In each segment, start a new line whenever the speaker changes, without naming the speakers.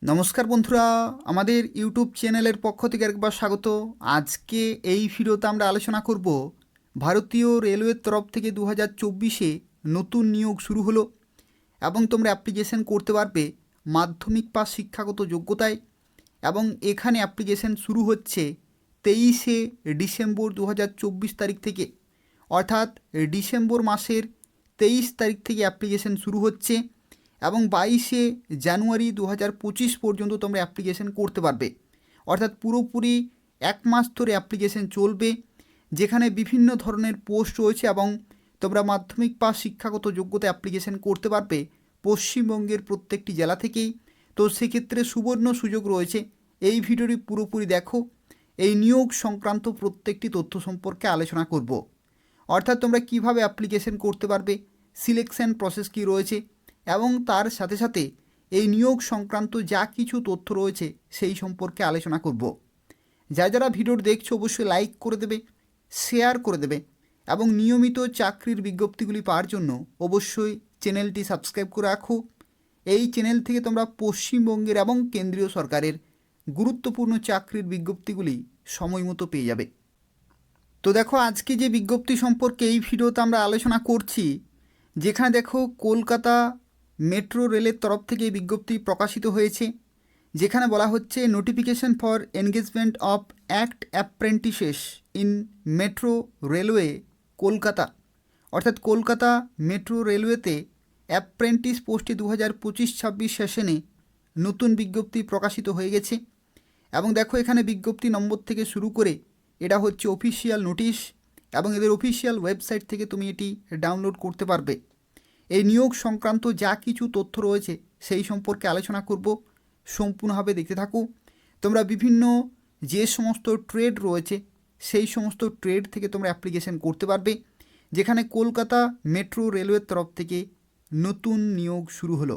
নমস্কার বন্ধুরা, আমাদের ইউটিউব চ্যানেলের পক্ষ থেকে একবার স্বাগত। আজকে এই ভিডিওতে আমরা আলোচনা করব ভারতীয় রেলওয়ের তরফ থেকে 2024-এ নতুন নিয়োগ শুরু হলো এবং তোমরা অ্যাপ্লিকেশন করতে পারবে মাধ্যমিক পাস শিক্ষাগত যোগ্যতায়। এবং এখানে অ্যাপ্লিকেশন শুরু হচ্ছে 23শে ডিসেম্বর 2024 তারিখ থেকে, অর্থাৎ ডিসেম্বর মাসের 23 তারিখ থেকে অ্যাপ্লিকেশন শুরু হচ্ছে এবং 22শে জানুয়ারি 2025 পর্যন্ত তোমরা অ্যাপ্লিকেশন করতে পারবে। অর্থাৎ পুরোপুরি এক মাস ধরে অ্যাপ্লিকেশন চলবে, যেখানে বিভিন্ন ধরনের পোস্ট রয়েছে এবং তোমরা মাধ্যমিক পাস শিক্ষাগত যোগ্যতা অ্যাপ্লিকেশন করতে পারবে পশ্চিমবঙ্গের প্রত্যেকটি জেলা থেকেই। তো সেক্ষেত্রে সুবর্ণ সুযোগ রয়েছে। এই ভিডিওটি পুরোপুরি দেখো, এই নিয়োগ সংক্রান্ত প্রত্যেকটি তথ্য সম্পর্কে আলোচনা করব। অর্থাৎ তোমরা কিভাবে অ্যাপ্লিকেশন করতে পারবে, সিলেকশন প্রসেস কী রয়েছে এবং তার সাথে সাথে এই নিয়োগ সংক্রান্ত যা কিছু তথ্য রয়েছে সেই সম্পর্কে আলোচনা করব। যারা ভিডিও দেখছো অবশ্যই লাইক করে দেবে, শেয়ার করে দেবে এবং নিয়মিত চাকরির বিজ্ঞপ্তিগুলি পাওয়ার জন্য অবশ্যই চ্যানেলটি সাবস্ক্রাইব করে রাখো। এই চ্যানেল থেকে তোমরা পশ্চিমবঙ্গের এবং কেন্দ্রীয় সরকারের গুরুত্বপূর্ণ চাকরির বিজ্ঞপ্তিগুলি সময় মতো পেয়ে যাবে। তো দেখো, আজকে যে বিজ্ঞপ্তি সম্পর্কে এই ভিডিওতে আমরা আলোচনা করছি, যেখানে দেখো কলকাতা মেট্রো রেলের তরফ থেকে এই বিজ্ঞপ্তি প্রকাশিত হয়েছে, যেখানে বলা হচ্ছে notification for engagement of act apprentices in metro railway Kolkata. অর্থাৎ কলকাতা মেট্রো রেলওয়েতে অ্যাপ্রেন্টিস পোস্টে 2025-26 সেশনে নতুন বিজ্ঞপ্তি প্রকাশিত হয়ে গেছে। এবং দেখো এখানে বিজ্ঞপ্তি নম্বর থেকে শুরু করে এটা হচ্ছে অফিসিয়াল নোটিশ এবং এদের অফিসিয়াল ওয়েবসাইট থেকে তুমি এটি ডাউনলোড করতে পারবে। এই নিয়োগ সংক্রান্ত যা কিছু তথ্য রয়েছে সেই সম্পর্কে আলোচনা করব, সম্পূর্ণভাবে দেখতে থাকো। তোমরা বিভিন্ন যে সমস্ত ট্রেড রয়েছে সেই সমস্ত ট্রেড থেকে তোমরা অ্যাপ্লিকেশন করতে পারবে, যেখানে কলকাতা মেট্রো রেলওয়ের তরফ থেকে নতুন নিয়োগ শুরু হলো।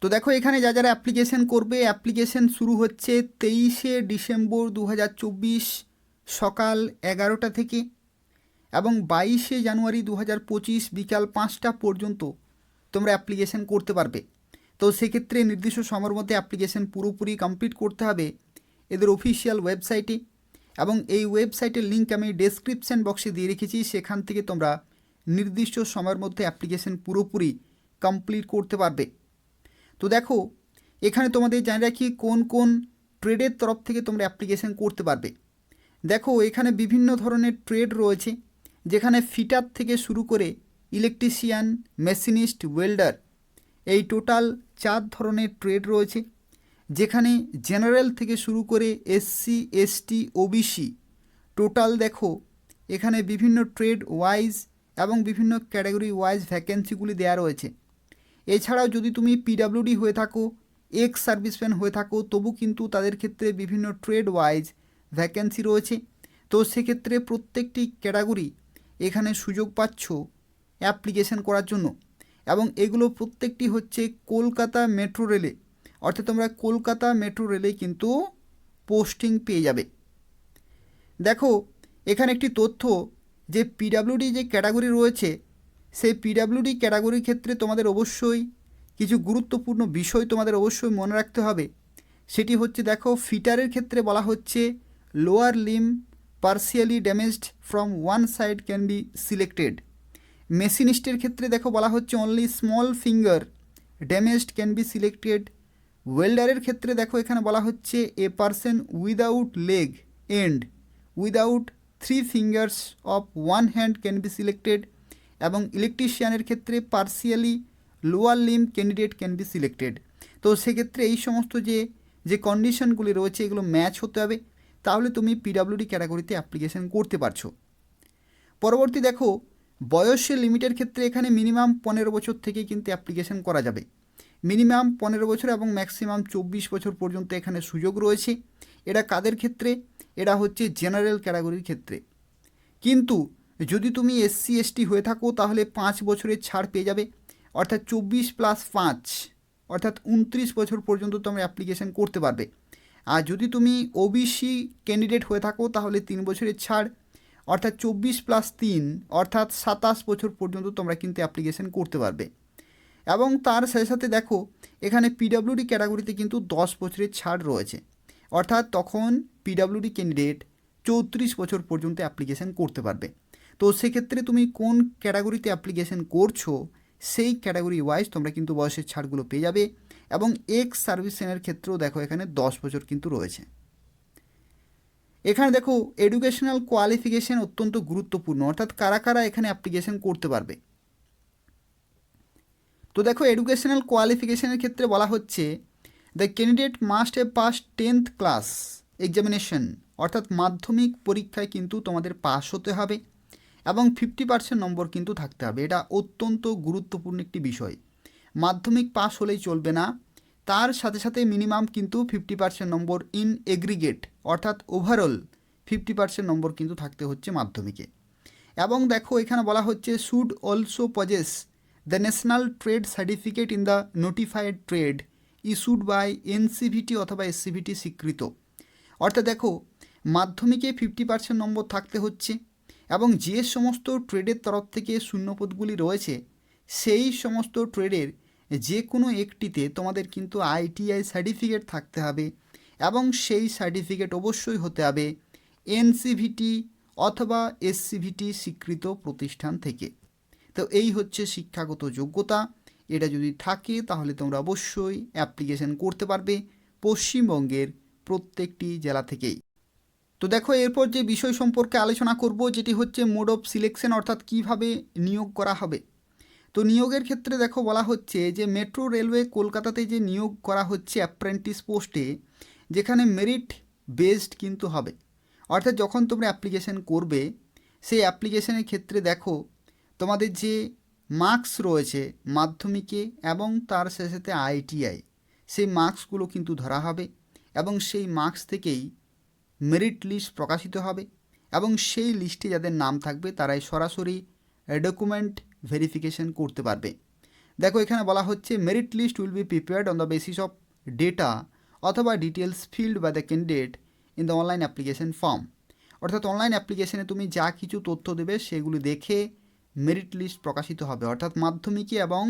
তো দেখো এখানে যারা অ্যাপ্লিকেশন করবে, অ্যাপ্লিকেশন শুরু হচ্ছে 23শে ডিসেম্বর 2024 সকাল 11টা থেকে এবং 22শে জানুয়ারি 2025 বিকাল 5টা পর্যন্ত তোমরা অ্যাপ্লিকেশন করতে পারবে। তো সেক্ষেত্রে নির্দিষ্ট সময়ের মধ্যে অ্যাপ্লিকেশন পুরোপুরি কমপ্লিট করতে হবে এদের অফিসিয়াল ওয়েবসাইটে, এবং এই ওয়েবসাইটের লিঙ্ক আমি ডেসক্রিপশান বক্সে দিয়ে রেখেছি। সেখান থেকে তোমরা নির্দিষ্ট সময়ের মধ্যে অ্যাপ্লিকেশন পুরোপুরি কমপ্লিট করতে পারবে। তো দেখো এখানে তোমাদের জানিয়ে রাখি কোন কোন ট্রেডের তরফ থেকে তোমরা অ্যাপ্লিকেশন করতে পারবে। দেখো এখানে বিভিন্ন ধরনের ট্রেড রয়েছে, যেখানে ফিটার থেকে শুরু করে ইলেকট্রিশিয়ান, মেশিনিস্ট, ওয়েল্ডার, এই টোটাল 4 ধরনের ট্রেড রয়েছে। যেখানে জেনারেল থেকে শুরু করে এসসি, এসটি, ওবিসি টোটাল দেখো এখানে বিভিন্ন ট্রেড ওয়াইজ এবং বিভিন্ন ক্যাটাগরি ওয়াইজ ভ্যাকেন্সিগুলি দেওয়া রয়েছে। এছাড়াও যদি তুমি পিডাব্লিউডি হয়ে থাকো, এক্স সার্ভিসম্যান হয়ে থাকো, তবু কিন্তু তাদের ক্ষেত্রে বিভিন্ন ট্রেড ওয়াইজ ভ্যাকেন্সি রয়েছে। তো সেক্ষেত্রে প্রত্যেকটি ক্যাটাগরি এখানে সুযোগ পাচ্ছ অ্যাপ্লিকেশন করার জন্য, এবং এগুলো প্রত্যেকটি হচ্ছে কলকাতা মেট্রো রেলে। অর্থাৎ তোমরা কলকাতা মেট্রো রেলে কিন্তু পোস্টিং পেয়ে যাবে। দেখো এখানে একটি তথ্য, যে পিডাব্লিউডি যে ক্যাটাগরি রয়েছে সেই পিডাব্লিউডি ক্যাটাগরির ক্ষেত্রে তোমাদের অবশ্যই কিছু গুরুত্বপূর্ণ বিষয় তোমাদের অবশ্যই মনে রাখতে হবে। সেটি হচ্ছে, দেখো ফিটারের ক্ষেত্রে বলা হচ্ছে lower limb partially damaged from one side can be selected. মেশিনিস্টের ক্ষেত্রে দেখো বলা হচ্ছে only small finger damaged can be selected. ওয়েল্ডারের ক্ষেত্রে দেখো এখানে বলা হচ্ছে a person without leg and without 3 fingers of one hand can be selected. এবং ইলেকট্রিশিয়ানের ক্ষেত্রে partially lower limb candidate can be selected. তো সেক্ষেত্রে এই সমস্ত যে কন্ডিশনগুলি রয়েছে এগুলো ম্যাচ হতে হবে, তাহলে তুমি পিডাব্লিউডি ক্যাটাগরিতে অ্যাপ্লিকেশন করতে পারছো। পরবর্তী দেখো বয়সের লিমিটের ক্ষেত্রে এখানে মিনিমাম 15 বছর থেকে কিন্তু অ্যাপ্লিকেশন করা যাবে। মিনিমাম 15 বছর এবং ম্যাক্সিমাম 24 বছর পর্যন্ত এখানে সুযোগ রয়েছে। এটা কাদের ক্ষেত্রে? এটা হচ্ছে জেনারেল ক্যাটাগরির ক্ষেত্রে। কিন্তু যদি তুমি এসসি এসটি হয়ে থাকো তাহলে 5 বছরের ছাড় পেয়ে যাবে, অর্থাৎ 24+5 অর্থাৎ 29 বছর পর্যন্ত তোমরা অ্যাপ্লিকেশন করতে পারবে। আর যদি তুমি ওবিসি ক্যান্ডিডেট হয়ে থাকো তাহলে 3 বছরের ছাড়, অর্থাৎ 24+3 অর্থাৎ 27 বছর পর্যন্ত তোমরা কিন্তু অ্যাপ্লিকেশন করতে পারবে। এবং তার সাথে সাথে দেখো এখানে পিডাব্লিউডি ক্যাটাগরিতে কিন্তু 10 বছরের ছাড় রয়েছে, অর্থাৎ তখন পিডাব্লিউডি ক্যান্ডিডেট 34 বছর পর্যন্ত অ্যাপ্লিকেশন করতে পারবে। তো সেক্ষেত্রে তুমি কোন ক্যাটাগরিতে অ্যাপ্লিকেশন করছো সেই ক্যাটাগরি ওয়াইজ তোমরা কিন্তু বয়সের ছাড়গুলো পেয়ে যাবে। এবং এক্স সার্ভিসম্যানের ক্ষেত্রেও দেখো এখানে 10 বছর কিন্তু রয়েছে। এখানে দেখো এডুকেশনাল কোয়ালিফিকেশন অত্যন্ত গুরুত্বপূর্ণ, অর্থাৎ কারা কারা এখানে অ্যাপ্লিকেশন করতে পারবে। তো দেখো এডুকেশনাল কোয়ালিফিকেশনের ক্ষেত্রে বলা হচ্ছে the candidate must have pass 10th class examination, অর্থাৎ মাধ্যমিক পরীক্ষায় কিন্তু তোমাদের পাস হতে হবে এবং 50% নম্বর কিন্তু থাকতে হবে। এটা অত্যন্ত গুরুত্বপূর্ণ একটি বিষয়। মাধ্যমিক পাস হলেই চলবে না, তার সাথে সাথে মিনিমাম কিন্তু 50% নম্বর ইন এগ্রিগেট, অর্থাৎ ওভারঅল 50% নম্বর কিন্তু থাকতে হচ্ছে মাধ্যমিকে। এবং দেখো এখানে বলা হচ্ছে should also possess the national trade certificate in the notified trade issued by NCVT অথবা এসসিভিটি স্বীকৃত। অর্থাৎ দেখো মাধ্যমিকে 50% নম্বর থাকতে হচ্ছে এবং যে সমস্ত ট্রেডের তরফ থেকে শূন্যপদগুলি রয়েছে সেই সমস্ত ট্রেডের যে কোনো একটিতে তোমাদের কিন্তু আইটিআই সার্টিফিকেট থাকতে হবে এবং সেই সার্টিফিকেট অবশ্যই হতে হবে এনসিভিটি অথবা এসসিভিটি স্বীকৃত প্রতিষ্ঠান থেকে। তো এই হচ্ছে শিক্ষাগত যোগ্যতা, এটা যদি থাকে তাহলে তোমরা অবশ্যই অ্যাপ্লিকেশন করতে পারবে পশ্চিমবঙ্গের প্রত্যেকটি জেলা থেকেই। তো দেখো এরপর যে বিষয় সম্পর্কে আলোচনা করব যেটি হচ্ছে মোড অফ সিলেকশন, অর্থাৎ কিভাবে নিয়োগ করা হবে। তো নিয়োগের ক্ষেত্রে দেখো বলা হচ্ছে যে মেট্রো রেলওয়ে কলকাতাতে যে নিয়োগ করা হচ্ছে অ্যাপ্রেন্টিস পোস্টে, যেখানে মেরিট বেসড কিন্তু হবে, অর্থাৎ যখন তোমরা অ্যাপ্লিকেশন করবে সেই অ্যাপ্লিকেশনের ক্ষেত্রে দেখো তোমাদের যে মার্কস রয়েছে মাধ্যমিকে এবং তার সাথে সাথে আইটিআই, সেই মার্কসগুলো কিন্তু ধরা হবে এবং সেই মার্কস থেকেই মেরিট লিস্ট প্রকাশিত হবে এবং সেই লিস্টে যাদের নাম থাকবে তারাই সরাসরি ডকুমেন্ট ভেরিফিকেশন করতে পারবে। দেখো এখানে বলা হচ্ছে merit list will be prepared on the basis of data অথবা details filled by the candidate in the online application form, অর্থাৎ অনলাইন অ্যাপ্লিকেশনে তুমি যা কিছু তথ্য দেবে সেগুলি দেখে মেরিট লিস্ট প্রকাশিত হবে। অর্থাৎ মাধ্যমিকে এবং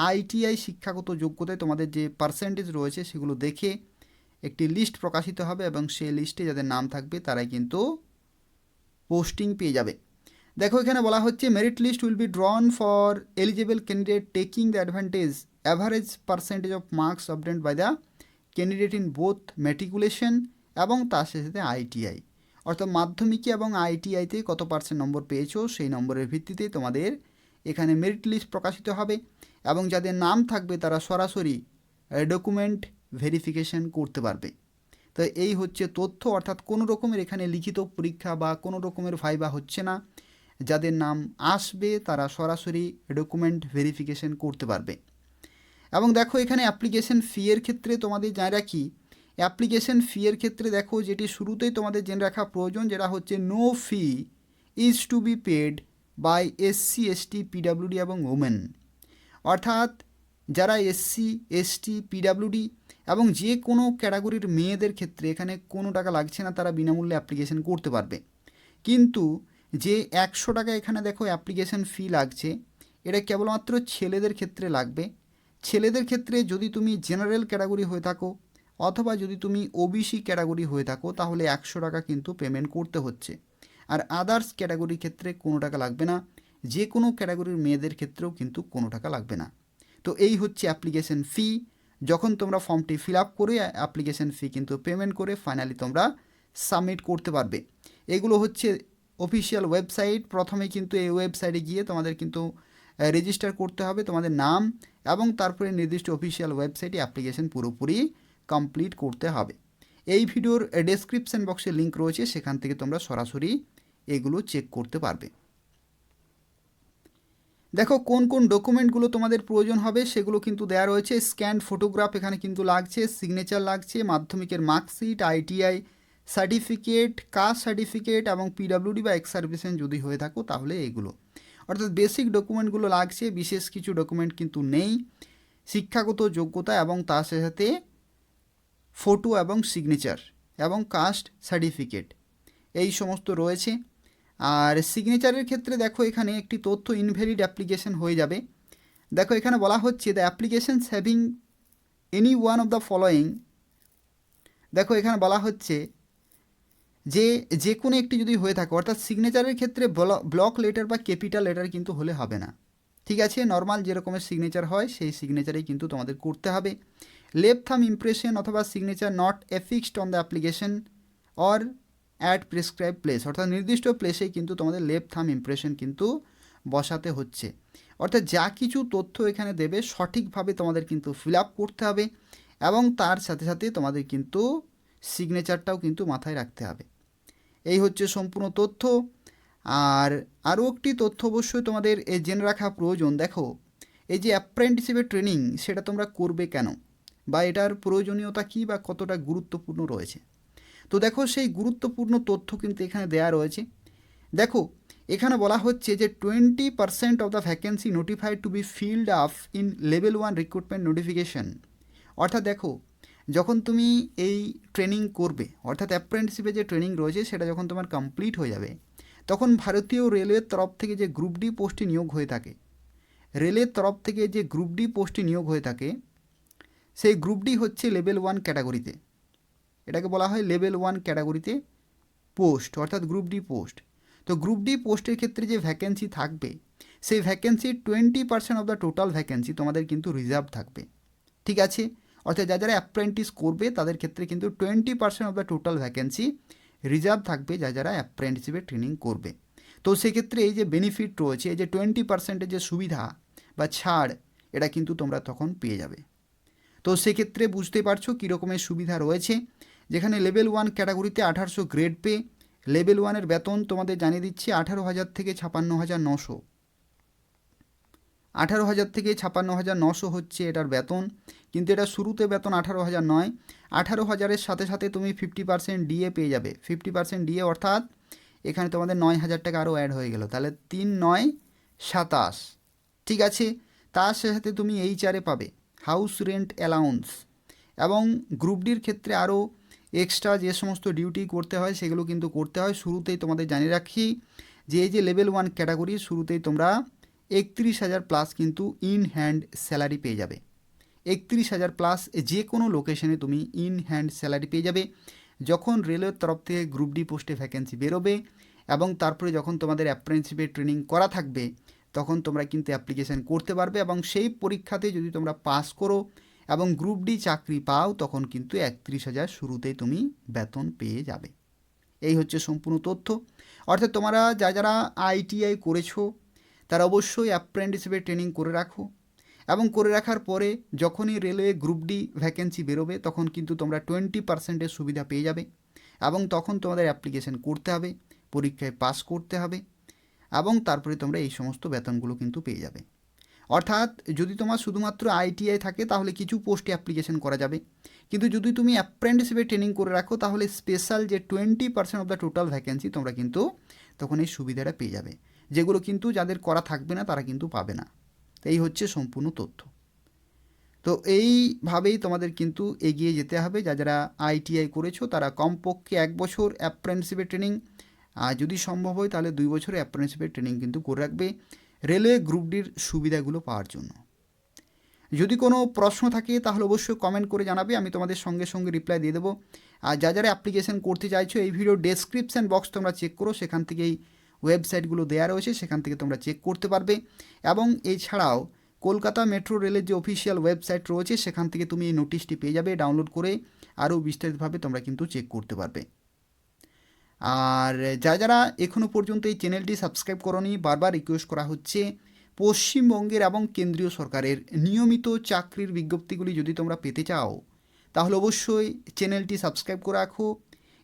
আইটিআই শিক্ষাগত যোগ্যতায় তোমাদের যে পার্সেন্টেজ রয়েছে সেগুলো দেখে একটি লিস্ট প্রকাশিত হবে এবং সেই লিস্টে যাদের নাম থাকবে তারাই কিন্তু পোস্টিং পেয়ে যাবে। দেখো এখানে বলা হচ্ছে merit list will be drawn for eligible candidate taking the average percentage of marks obtained by the candidate in both matriculation এবং তার সাথে আইটিআই, অর্থাৎ মাধ্যমিকে এবং আইটিআইতে কত পার্সেন্ট নম্বর পেয়েছো সেই নম্বরের ভিত্তিতে তোমাদের এখানে মেরিট লিস্ট প্রকাশিত হবে এবং যাদের নাম থাকবে তারা সরাসরি ডকুমেন্ট ভেরিফিকেশন করতে পারবে। তো এই হচ্ছে তথ্য, অর্থাৎ কোনো রকমের এখানে লিখিত পরীক্ষা বা কোনো রকমের ভাইবা হচ্ছে না, যাদের নাম আসবে তারা সরাসরি ডকুমেন্ট ভেরিফিকেশন করতে পারবে। এবং দেখো এখানে অ্যাপ্লিকেশন ফি এর ক্ষেত্রে তোমাদের জানা রাখি, অ্যাপ্লিকেশন ফি এর ক্ষেত্রে দেখো যেটি শুরুতেই তোমাদের জেনে রাখা প্রয়োজন, যেটা হচ্ছে no fee is to be paid by SC ST PWD এবং ওমেন, অর্থাৎ যারা এসসি এসটি পিডাব্লিউডি এবং যে কোনো ক্যাটাগরির মেয়েদের ক্ষেত্রে এখানে কোনো টাকা লাগছে না, তারা বিনামূল্যে অ্যাপ্লিকেশন করতে পারবে। কিন্তু যে 100 টাকা এখানে দেখো অ্যাপ্লিকেশন ফি লাগছে, এটা কেবলমাত্র ছেলেদের ক্ষেত্রে লাগবে। ছেলেদের ক্ষেত্রে যদি তুমি জেনারেল ক্যাটাগরি হয়ে থাকো অথবা যদি তুমি ওবিসি ক্যাটাগরি হয়ে থাকো তাহলে 100 টাকা কিন্তু পেমেন্ট করতে হচ্ছে, আর আদার্স ক্যাটাগরির ক্ষেত্রে কোনো টাকা লাগবে না, যে কোনো ক্যাটাগরির মেয়েদের ক্ষেত্রেও কিন্তু কোনো টাকা লাগবে না। তো এই হচ্ছে অ্যাপ্লিকেশন ফি। যখন তোমরা ফর্মটি ফিল আপ করে অ্যাপ্লিকেশন ফি কিন্তু পেমেন্ট করে ফাইনালি তোমরা সাবমিট করতে পারবে। এগুলো হচ্ছে অফিসিয়াল ওয়েবসাইট। প্রথমে কিন্তু এই ওয়েবসাইটে গিয়ে তোমাদের কিন্তু রেজিস্টার করতে হবে তোমাদের নাম এবং তারপরে নির্দিষ্ট অফিসিয়াল ওয়েবসাইটে অ্যাপ্লিকেশন পুরোপুরি কমপ্লিট করতে হবে। এই ভিডিওর ডেসক্রিপশন বক্সে লিঙ্ক রয়েছে, সেখান থেকে তোমরা সরাসরি এগুলো চেক করতে পারবে। দেখো কোন কোন ডকুমেন্টগুলো তোমাদের প্রয়োজন হবে সেগুলো কিন্তু দেওয়া রয়েছে। স্ক্যান ফটোগ্রাফ এখানে কিন্তু লাগছে, সিগনেচার লাগছে, মাধ্যমিকের marksheet, ITI certificate, caste certificate এবং পিডাব্লিউডি বা এক্স সার্ভিসম্যান যদি হয়ে থাকো তাহলে এগুলো, অর্থাৎ বেসিক ডকুমেন্টগুলো লাগছে, বিশেষ কিছু ডকুমেন্ট কিন্তু নেই। শিক্ষাগত যোগ্যতা এবং তার সাথে ফটো এবং সিগনেচার এবং কাস্ট সার্টিফিকেট এই সমস্ত রয়েছে। আর সিগনেচারের ক্ষেত্রে দেখো এখানে একটি তথ্য ইনভ্যালিড অ্যাপ্লিকেশন হয়ে যাবে, দেখো এখানে বলা হচ্ছে the applications having any one of the following, দেখো এখানে বলা হচ্ছে যে কোনো একটি যদি হয়ে থাকে, অর্থাৎ সিগনেচারের ক্ষেত্রে ব্লক লেটার বা ক্যাপিটাল লেটার কিন্তু হলে হবে না, ঠিক আছে। নর্মাল যেরকমের সিগনেচার হয় সেই সিগনেচারেই কিন্তু তোমাদের করতে হবে। লেফট থাম ইমপ্রেশন অথবা signature not affixed on the application or at prescribe place, অর্থাৎ নির্দিষ্ট প্লেসেই কিন্তু তোমাদের লেফট থাম ইমপ্রেশন কিন্তু বসাতে হচ্ছে। অর্থাৎ যা কিছু তথ্য এখানে দেবে সঠিকভাবে তোমাদের কিন্তু ফিল আপ করতে হবে এবং তার সাথে সাথে তোমাদের কিন্তু সিগনেচারটাও কিন্তু মাথায় রাখতে হবে। এই হচ্ছে সম্পূর্ণ তথ্য। আর আরও একটি তথ্য অবশ্যই তোমাদের জেনে রাখা প্রয়োজন। দেখো এই যে অ্যাপ্রেন্টিসশিপের ট্রেনিং সেটা তোমরা করবে কেন, বা এটার প্রয়োজনীয়তা কী বা কতটা গুরুত্বপূর্ণ রয়েছে। তো দেখো সেই গুরুত্বপূর্ণ তথ্য কিন্তু এখানে দেওয়া রয়েছে। দেখো এখানে বলা হচ্ছে যে 20% of the vacancy notified two B filled up in level 1 recruitment notification. অর্থাৎ দেখো যখন তুমি এই ট্রেনিং করবে, অর্থাৎ অ্যাপ্রেন্টিসশিপে যে ট্রেনিং রয়েছে সেটা যখন তোমার কমপ্লিট হয়ে যাবে, তখন ভারতীয় রেলওয়ের তরফ থেকে যে গ্রুপ ডি পোস্টে নিয়োগ হয়ে থাকে, রেলের তরফ থেকে যে গ্রুপ ডি পোস্টে নিয়োগ হয়ে থাকে, সেই গ্রুপ ডি হচ্ছে লেভেল 1 ক্যাটাগরিতে, এটাকে বলা হয় লেভেল 1 ক্যাটাগরিতে পোস্ট, অর্থাৎ গ্রুপ ডি পোস্ট। তো গ্রুপ ডি পোস্টের ক্ষেত্রে যে ভ্যাকেন্সি থাকবে সেই ভ্যাকেন্সির 20% অফ দ্য টোটাল ভ্যাকেন্সি তোমাদের কিন্তু রিজার্ভ থাকবে, ঠিক আছে। অর্থাৎ যারা অ্যাপ্রেন্টিস করবে তাদের ক্ষেত্রে কিন্তু 20% of the total vacancy reserve থাকবে যারা অ্যাপ্রেন্টিসশিপে ট্রেনিং করবে। তো সেক্ষেত্রে এই যে বেনিফিট রয়েছে, এই যে 20%-এর যে সুবিধা বা ছাড়, এটা কিন্তু তোমরা তখন পেয়ে যাবে। তো সেক্ষেত্রে বুঝতে পারছো কীরকমের সুবিধা রয়েছে, যেখানে লেভেল 1 ক্যাটাগরিতে 1800 গ্রেড পে, লেভেল 1-এর বেতন তোমাদের জানিয়ে দিচ্ছি 18,000 থেকে 56,900, 18,000 থেকে 56,900 হচ্ছে এটার বেতন। কিন্তু এটা শুরুতে বেতন 18,000 নয়, 18,000-এর সাথে সাথে তুমি 50% ডিএ পেয়ে যাবে। 50% ডিএ অর্থাৎ এখানে তোমাদের 9,000 টাকা আরও অ্যাড হয়ে গেল, তাহলে 3 9 27, ঠিক আছে। তার সাথে তুমি এইচআরে পাবে হাউস রেন্ট অ্যালাউন্স, এবং গ্রুপ ডির ক্ষেত্রে আরও এক্সট্রা যে সমস্ত ডিউটি করতে হয় সেগুলো কিন্তু করতে হয়। শুরুতেই তোমাদের জানিয়ে রাখি যে এই যে লেভেল 1 ক্যাটাগরি, শুরুতেই তোমরা 31,000 প্লাস কিন্তু ইন হ্যান্ড স্যালারি পেয়ে যাবে। 31,000 প্লাস যে কোনো লোকেশনে তুমি ইন হ্যান্ড স্যালারি পেয়ে যাবে যখন রেলওয়ের তরফ থেকে গ্রুপ ডি পোস্টে ভ্যাকেন্সি বেরোবে, এবং তারপরে যখন তোমাদের অ্যাপ্রেন্টিসশিপে ট্রেনিং করা থাকবে তখন তোমরা কিন্তু অ্যাপ্লিকেশান করতে পারবে, এবং সেই পরীক্ষাতে যদি তোমরা পাস করো এবং গ্রুপ ডি চাকরি পাও তখন কিন্তু 31,000 শুরুতেই তুমি বেতন পেয়ে যাবে। এই হচ্ছে সম্পূর্ণ তথ্য। অর্থাৎ তোমরা যারা আইটিআই করেছো তারা অবশ্যই অ্যাপ্রেন্টিসশিপে ট্রেনিং করে রাখো, এবং করে রাখার পরে যখনই রেলওয়ে গ্রুপ ডি ভ্যাকেন্সি বেরোবে তখন কিন্তু তোমরা 20%-এর সুবিধা পেয়ে যাবে, এবং তখন তোমাদের অ্যাপ্লিকেশান করতে হবে, পরীক্ষায় পাস করতে হবে, এবং তারপরে তোমরা এই সমস্ত বেতনগুলো কিন্তু পেয়ে যাবে। অর্থাৎ যদি তোমার শুধুমাত্র আইটিআই থাকে তাহলে কিছু পোস্টে অ্যাপ্লিকেশন করা যাবে, কিন্তু যদি তুমি অ্যাপ্রেন্টিসশিপে ট্রেনিং করে রাখো তাহলে স্পেশাল যে 20% অফ দ্য টোটাল ভ্যাকেন্সি তোমরা কিন্তু তখন এই সুবিধাটা পেয়ে যাবে, যেগুলো কিন্তু যাদের করা থাকবে না তারা কিন্তু পাবে না। এই হচ্ছে সম্পূর্ণ তথ্য। তো এইভাবেই তোমাদের কিন্তু এগিয়ে যেতে হবে। যারা আইটিআই করেছো তারা কমপক্ষে 1 বছর অ্যাপ্রেন্টিসশিপে ট্রেনিং, আর যদি সম্ভব হয় তাহলে 2 বছর অ্যাপ্রেন্টিসশিপে ট্রেনিং কিন্তু করে রাখবে রেলওয়ে গ্রুপ ডির সুবিধাগুলো পাওয়ার জন্য। যদি কোনো প্রশ্ন থাকে তাহলে অবশ্যই কমেন্ট করে জানাবে, আমি তোমাদের সঙ্গে সঙ্গে রিপ্লাই দিয়ে দেবো। আর যারা অ্যাপ্লিকেশন করতে চাইছো এই ভিডিও ডেসক্রিপশান বক্স তোমরা চেক করো, সেখান থেকে এই ওয়েবসাইটগুলো দেওয়া রয়েছে, সেখান থেকে তোমরা চেক করতে পারবে। এবং এছাড়াও কলকাতা মেট্রো রেলের যে অফিসিয়াল ওয়েবসাইট রয়েছে সেখান থেকে তুমি এই নোটিশটি পেয়ে যাবে, ডাউনলোড করে আরও বিস্তারিতভাবে তোমরা কিন্তু চেক করতে পারবে। আর যারা এখনও পর্যন্ত এই চ্যানেলটি সাবস্ক্রাইব করোনি, বারবার রিকোয়েস্ট করা হচ্ছে, পশ্চিমবঙ্গের এবং কেন্দ্রীয় সরকারের নিয়মিত চাকরির বিজ্ঞপ্তিগুলি যদি তোমরা পেতে চাও তাহলে অবশ্যই চ্যানেলটি সাবস্ক্রাইব করে রাখো।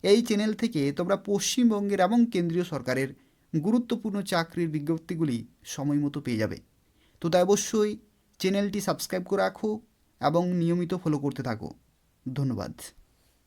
এই চ্যানেল থেকে তোমরা পশ্চিমবঙ্গের এবং কেন্দ্রীয় সরকারের গুরুত্বপূর্ণ চাকরির বিজ্ঞপ্তিগুলি সময় মতো পেয়ে যাবে। তো তাই অবশ্যই চ্যানেলটি সাবস্ক্রাইব করে রাখো এবং নিয়মিত ফলো করতে থাকো। ধন্যবাদ।